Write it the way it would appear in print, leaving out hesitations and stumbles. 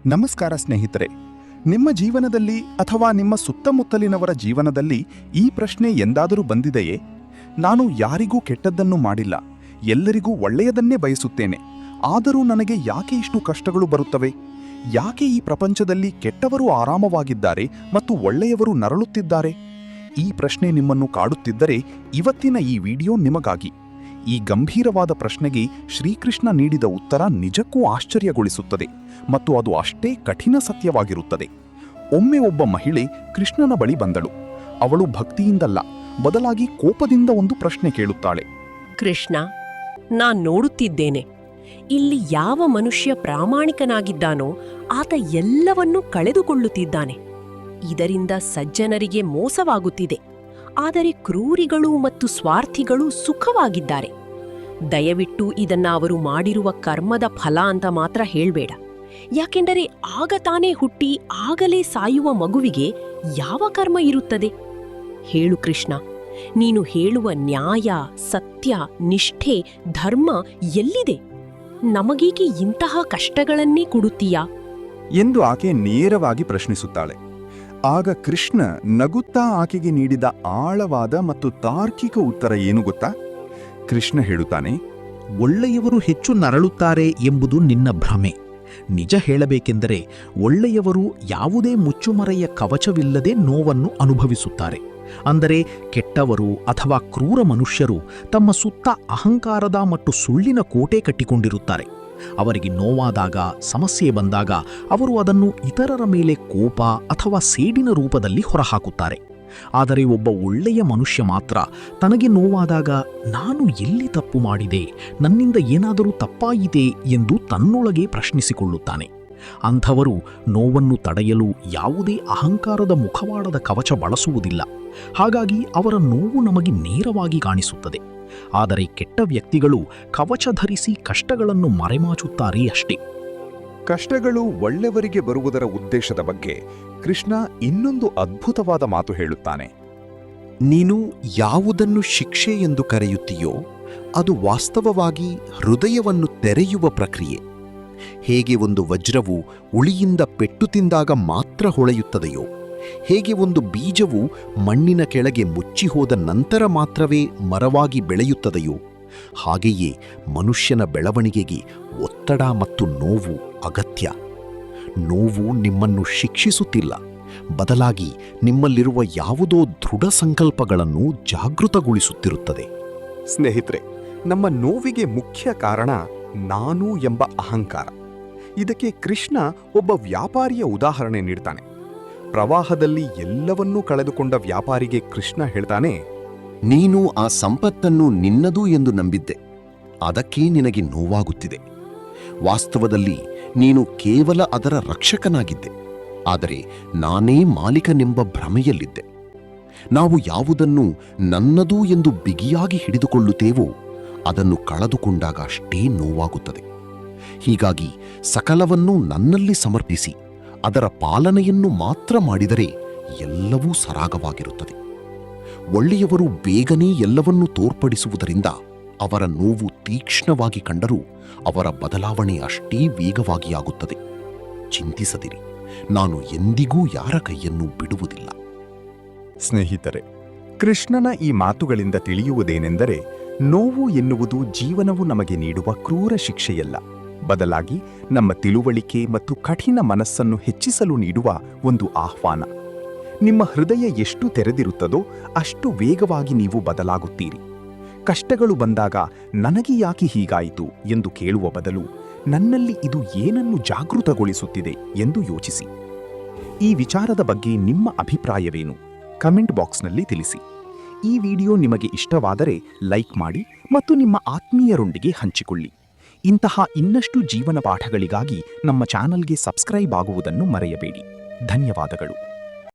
ನಮಸ್ಕಾರ ಸ್ನೇಹಿತರೆ. ನಿಮ್ಮ ಜೀವನದಲ್ಲಿ ಅಥವಾ ನಿಮ್ಮ ಸುತ್ತಮುತ್ತಲಿನವರ ಜೀವನದಲ್ಲಿ ಈ ಪ್ರಶ್ನೆ ಎಂದಾದರೂ ಬಂದಿದೆಯೇ? ನಾನು ಯಾರಿಗೂ ಕೆಟ್ಟದ್ದನ್ನು ಮಾಡಿಲ್ಲ, ಎಲ್ಲರಿಗೂ ಒಳ್ಳೆಯದನ್ನೇ ಬಯಸುತ್ತೇನೆ, ಆದರೂ ನನಗೆ ಯಾಕೆ ಇಷ್ಟು ಕಷ್ಟಗಳು ಬರುತ್ತವೆ? ಯಾಕೆ ಈ ಪ್ರಪಂಚದಲ್ಲಿ ಕೆಟ್ಟವರು ಆರಾಮವಾಗಿದ್ದಾರೆ ಮತ್ತು ಒಳ್ಳೆಯವರು ನರಳುತ್ತಿದ್ದಾರೆ? ಈ ಪ್ರಶ್ನೆ ನಿಮ್ಮನ್ನು ಕಾಡುತ್ತಿದ್ದರೆ ಇವತ್ತಿನ ಈ ವಿಡಿಯೋ ನಿಮಗಾಗಿ. ಈ ಗಂಭೀರವಾದ ಪ್ರಶ್ನೆಗೆ ಶ್ರೀಕೃಷ್ಣ ನೀಡಿದ ಉತ್ತರ ನಿಜಕ್ಕೂ ಆಶ್ಚರ್ಯಗೊಳಿಸುತ್ತದೆ ಮತ್ತು ಅದು ಅಷ್ಟೇ ಕಠಿಣ ಸತ್ಯವಾಗಿರುತ್ತದೆ. ಒಮ್ಮೆ ಒಬ್ಬ ಮಹಿಳೆ ಕೃಷ್ಣನ ಬಳಿ ಬಂದಳು. ಅವಳು ಭಕ್ತಿಯಿಂದಲ್ಲ, ಬದಲಾಗಿ ಕೋಪದಿಂದ ಒಂದು ಪ್ರಶ್ನೆ ಕೇಳುತ್ತಾಳೆ. ಕೃಷ್ಣ, ನಾನ್ ನೋಡುತ್ತಿದ್ದೇನೆ, ಇಲ್ಲಿ ಯಾವ ಮನುಷ್ಯ ಪ್ರಾಮಾಣಿಕನಾಗಿದ್ದಾನೋ ಆತ ಎಲ್ಲವನ್ನೂ ಕಳೆದುಕೊಳ್ಳುತ್ತಿದ್ದಾನೆ. ಇದರಿಂದ ಸಜ್ಜನರಿಗೆ ಮೋಸವಾಗುತ್ತಿದೆ, ಆದರೆ ಕ್ರೂರಿಗಳು ಮತ್ತು ಸ್ವಾರ್ಥಿಗಳು ಸುಖವಾಗಿದ್ದಾರೆ. ದಯವಿಟ್ಟು ಇದನ್ನ ಅವರು ಮಾಡಿರುವ ಕರ್ಮದ ಫಲ ಅಂತ ಮಾತ್ರ ಹೇಳ್ಬೇಡ, ಯಾಕೆಂದರೆ ಆಗ ತಾನೇ ಹುಟ್ಟಿ ಆಗಲೇ ಸಾಯುವ ಮಗುವಿಗೆ ಯಾವ ಕರ್ಮ ಇರುತ್ತದೆ? ಹೇಳು ಕೃಷ್ಣ, ನೀನು ಹೇಳುವ ನ್ಯಾಯ, ಸತ್ಯ, ನಿಷ್ಠೆ, ಧರ್ಮ ಎಲ್ಲಿದೆ? ನಮಗೇಕೆ ಇಂತಹ ಕಷ್ಟಗಳನ್ನೇ ಕೊಡುತ್ತೀಯಾ ಎಂದು ಆಕೆ ನೇರವಾಗಿ ಪ್ರಶ್ನಿಸುತ್ತಾಳೆ. ಆಗ ಕೃಷ್ಣ ನಗುತ್ತಾ ಆಕೆಗೆ ನೀಡಿದ ಆಳವಾದ ಮತ್ತು ತಾರ್ಕಿಕ ಉತ್ತರ ಏನು ಗೊತ್ತಾ? ಕೃಷ್ಣ ಹೇಳುತ್ತಾನೆ, ಒಳ್ಳೆಯವರು ಹೆಚ್ಚು ನರಳುತ್ತಾರೆ ಎಂಬುದು ನಿನ್ನ ಭ್ರಮೆ. ನಿಜ ಹೇಳಬೇಕೆಂದರೆ ಒಳ್ಳೆಯವರು ಯಾವುದೇ ಮುಚ್ಚುಮರೆಯ ಕವಚವಿಲ್ಲದೆ ನೋವನ್ನು ಅನುಭವಿಸುತ್ತಾರೆ. ಅಂದರೆ ಕೆಟ್ಟವರು ಅಥವಾ ಕ್ರೂರ ಮನುಷ್ಯರು ತಮ್ಮ ಸುತ್ತ ಅಹಂಕಾರದ ಮತ್ತು ಸುಳ್ಳಿನ ಕೋಟೆ ಕಟ್ಟಿಕೊಂಡಿರುತ್ತಾರೆ. ಅವರಿಗೆ ನೋವಾದಾಗ, ಸಮಸ್ಯೆ ಬಂದಾಗ ಅವರು ಅದನ್ನು ಇತರರ ಮೇಲೆ ಕೋಪ ಅಥವಾ ಸೇಡಿನ ರೂಪದಲ್ಲಿ ಹೊರಹಾಕುತ್ತಾರೆ. ಆದರೆ ಒಬ್ಬ ಒಳ್ಳೆಯ ಮನುಷ್ಯ ಮಾತ್ರ ತನಗೆ ನೋವಾದಾಗ ನಾನು ಎಲ್ಲಿ ತಪ್ಪು ಮಾಡಿದೆ, ನನ್ನಿಂದ ಏನಾದರೂ ತಪ್ಪಾಯಿತೆ ಎಂದು ತನ್ನೊಳಗೆ ಪ್ರಶ್ನಿಸಿಕೊಳ್ಳುತ್ತಾನೆ. ಅಂಥವರು ನೋವನ್ನು ತಡೆಯಲು ಯಾವುದೇ ಅಹಂಕಾರದ ಮುಖವಾಡದ ಕವಚ ಬಳಸುವುದಿಲ್ಲ. ಹಾಗಾಗಿ ಅವರ ನೋವು ನಮಗೆ ನೇರವಾಗಿ ಕಾಣಿಸುತ್ತದೆ. ಆದರೆ ಕೆಟ್ಟ ವ್ಯಕ್ತಿಗಳು ಕವಚ ಧರಿಸಿ ಕಷ್ಟಗಳನ್ನು ಮರೆಮಾಚುತ್ತಾರೆ ಅಷ್ಟೇ. ಕಷ್ಟಗಳು ಒಳ್ಳೆಯವರಿಗೆ ಬರುವುದರ ಉದ್ದೇಶದ ಬಗ್ಗೆ ಕೃಷ್ಣ ಇನ್ನೊಂದು ಅದ್ಭುತವಾದ ಮಾತು ಹೇಳುತ್ತಾನೆ. ನೀನು ಯಾವುದನ್ನು ಶಿಕ್ಷೆ ಎಂದು ಕರೆಯುತ್ತೀಯೋ ಅದು ವಾಸ್ತವವಾಗಿ ಹೃದಯವನ್ನು ತೆರೆಯುವ ಪ್ರಕ್ರಿಯೆ. ಹೇಗೆ ಒಂದು ವಜ್ರವು ಉಳಿಯಿಂದ ಪೆಟ್ಟು ತಿಂದಾಗ ಮಾತ್ರ ಹೊಳೆಯುತ್ತದೆಯೋ, ಹೇಗೆ ಒಂದು ಬೀಜವು ಮಣ್ಣಿನ ಕೆಳಗೆ ಮುಚ್ಚಿಹೋದ ನಂತರ ಮಾತ್ರವೇ ಮರವಾಗಿ ಬೆಳೆಯುತ್ತದೆಯೋ, ಹಾಗೆಯೇ ಮನುಷ್ಯನ ಬೆಳವಣಿಗೆಗೆ ಒತ್ತಡ ಮತ್ತು ನೋವು ಅಗತ್ಯ. ನೋವು ನಿಮ್ಮನ್ನು ಶಿಕ್ಷಿಸುತ್ತಿಲ್ಲ, ಬದಲಾಗಿ ನಿಮ್ಮಲ್ಲಿರುವ ಯಾವುದೋ ದೃಢ ಸಂಕಲ್ಪಗಳನ್ನು ಜಾಗೃತಗೊಳಿಸುತ್ತಿರುತ್ತದೆ. ಸ್ನೇಹಿತರೆ, ನಮ್ಮ ನೋವಿಗೆ ಮುಖ್ಯ ಕಾರಣ ನಾನು ಎಂಬ ಅಹಂಕಾರ. ಇದಕ್ಕೆ ಕೃಷ್ಣ ಒಬ್ಬ ವ್ಯಾಪಾರಿಯ ಉದಾಹರಣೆ ನೀಡ್ತಾನೆ. ಪ್ರವಾಹದಲ್ಲಿ ಎಲ್ಲವನ್ನೂ ಕಳೆದುಕೊಂಡ ವ್ಯಾಪಾರಿಗೆ ಕೃಷ್ಣ ಹೇಳ್ತಾನೆ, ನೀನು ಆ ಸಂಪತ್ತನ್ನು ನಿನ್ನದು ಎಂದು ನಂಬಿದ್ದೆ, ಅದಕ್ಕೆ ನಿನಗೆ ನೋವಾಗುತ್ತಿದೆ. ವಾಸ್ತವದಲ್ಲಿ ನೀನು ಕೇವಲ ಅದರ ರಕ್ಷಕನಾಗಿದ್ದೆ, ಆದರೆ ನಾನೇ ಮಾಲೀಕನೆಂಬ ಭ್ರಮೆಯಲ್ಲಿದ್ದೆ. ನಾವು ಯಾವುದನ್ನು ನನ್ನದು ಎಂದು ಬಿಗಿಯಾಗಿ ಹಿಡಿದುಕೊಳ್ಳುತ್ತೇವೋ ಅದನ್ನು ಕಳೆದುಕೊಂಡಾಗ ಅಷ್ಟೇ ನೋವಾಗುತ್ತದೆ. ಹೀಗಾಗಿ ಸಕಲವನ್ನೂ ನನ್ನಲ್ಲಿ ಸಮರ್ಪಿಸಿ ಅದರ ಪಾಲನೆಯನ್ನು ಮಾತ್ರ ಮಾಡಿದರೆ ಎಲ್ಲವೂ ಸರಾಗವಾಗಿರುತ್ತದೆ. ಒಳ್ಳೆಯವರು ಬೇಗನೆ ಎಲ್ಲವನ್ನೂ ತೋರ್ಪಡಿಸುವುದರಿಂದ ಅವರ ನೋವು ತೀಕ್ಷ್ಣವಾಗಿ ಕಂಡರೂ ಅವರ ಬದಲಾವಣೆ ಅಷ್ಟೇ ವೇಗವಾಗಿ ಆಗುತ್ತದೆ. ಚಿಂತಿಸದಿರಿ, ನಾನು ಎಂದಿಗೂ ಯಾರ ಕೈಯನ್ನು ಬಿಡುವುದಿಲ್ಲ. ಸ್ನೇಹಿತರೆ, ಕೃಷ್ಣನ ಈ ಮಾತುಗಳಿಂದ ತಿಳಿಯುವುದೇನೆಂದರೆ, ನೋವು ಎನ್ನುವುದು ಜೀವನವು ನಮಗೆ ನೀಡುವ ಕ್ರೂರ ಶಿಕ್ಷೆಯಲ್ಲ, ಬದಲಾಗಿ ನಮ್ಮ ತಿಳುವಳಿಕೆ ಮತ್ತು ಕಠಿಣ ಮನಸ್ಸನ್ನು ಹೆಚ್ಚಿಸಲು ನೀಡುವ ಒಂದು ಆಹ್ವಾನ. ನಿಮ್ಮ ಹೃದಯ ಎಷ್ಟು ತೆರೆದಿರುತ್ತದೋ ಅಷ್ಟು ವೇಗವಾಗಿ ನೀವು ಬದಲಾಗುತ್ತೀರಿ. ಕಷ್ಟಗಳು ಬಂದಾಗ ನನಗೆ ಯಾಕೆ ಹೀಗಾಯಿತು ಎಂದು ಕೇಳುವ ಬದಲು ನನ್ನಲ್ಲಿ ಇದು ಏನನ್ನು ಜಾಗೃತಗೊಳಿಸುತ್ತಿದೆ ಎಂದು ಯೋಚಿಸಿ. ಈ ವಿಚಾರದ ಬಗ್ಗೆ ನಿಮ್ಮ ಅಭಿಪ್ರಾಯವೇನು? ಕಮೆಂಟ್ ಬಾಕ್ಸ್ನಲ್ಲಿ ತಿಳಿಸಿ. ಈ ವಿಡಿಯೋ ನಿಮಗೆ ಇಷ್ಟವಾದರೆ ಲೈಕ್ ಮಾಡಿ ಮತ್ತು ನಿಮ್ಮ ಆತ್ಮೀಯರೊಂದಿಗೆ ಹಂಚಿಕೊಳ್ಳಿ. ಇಂತಹ ಇನ್ನಷ್ಟು ಜೀವನ ಪಾಠಗಳಿಗಾಗಿ ನಮ್ಮ ಚಾನಲ್ಗೆ ಸಬ್ಸ್ಕ್ರೈಬ್ ಆಗುವುದನ್ನು ಮರೆಯಬೇಡಿ. ಧನ್ಯವಾದಗಳು.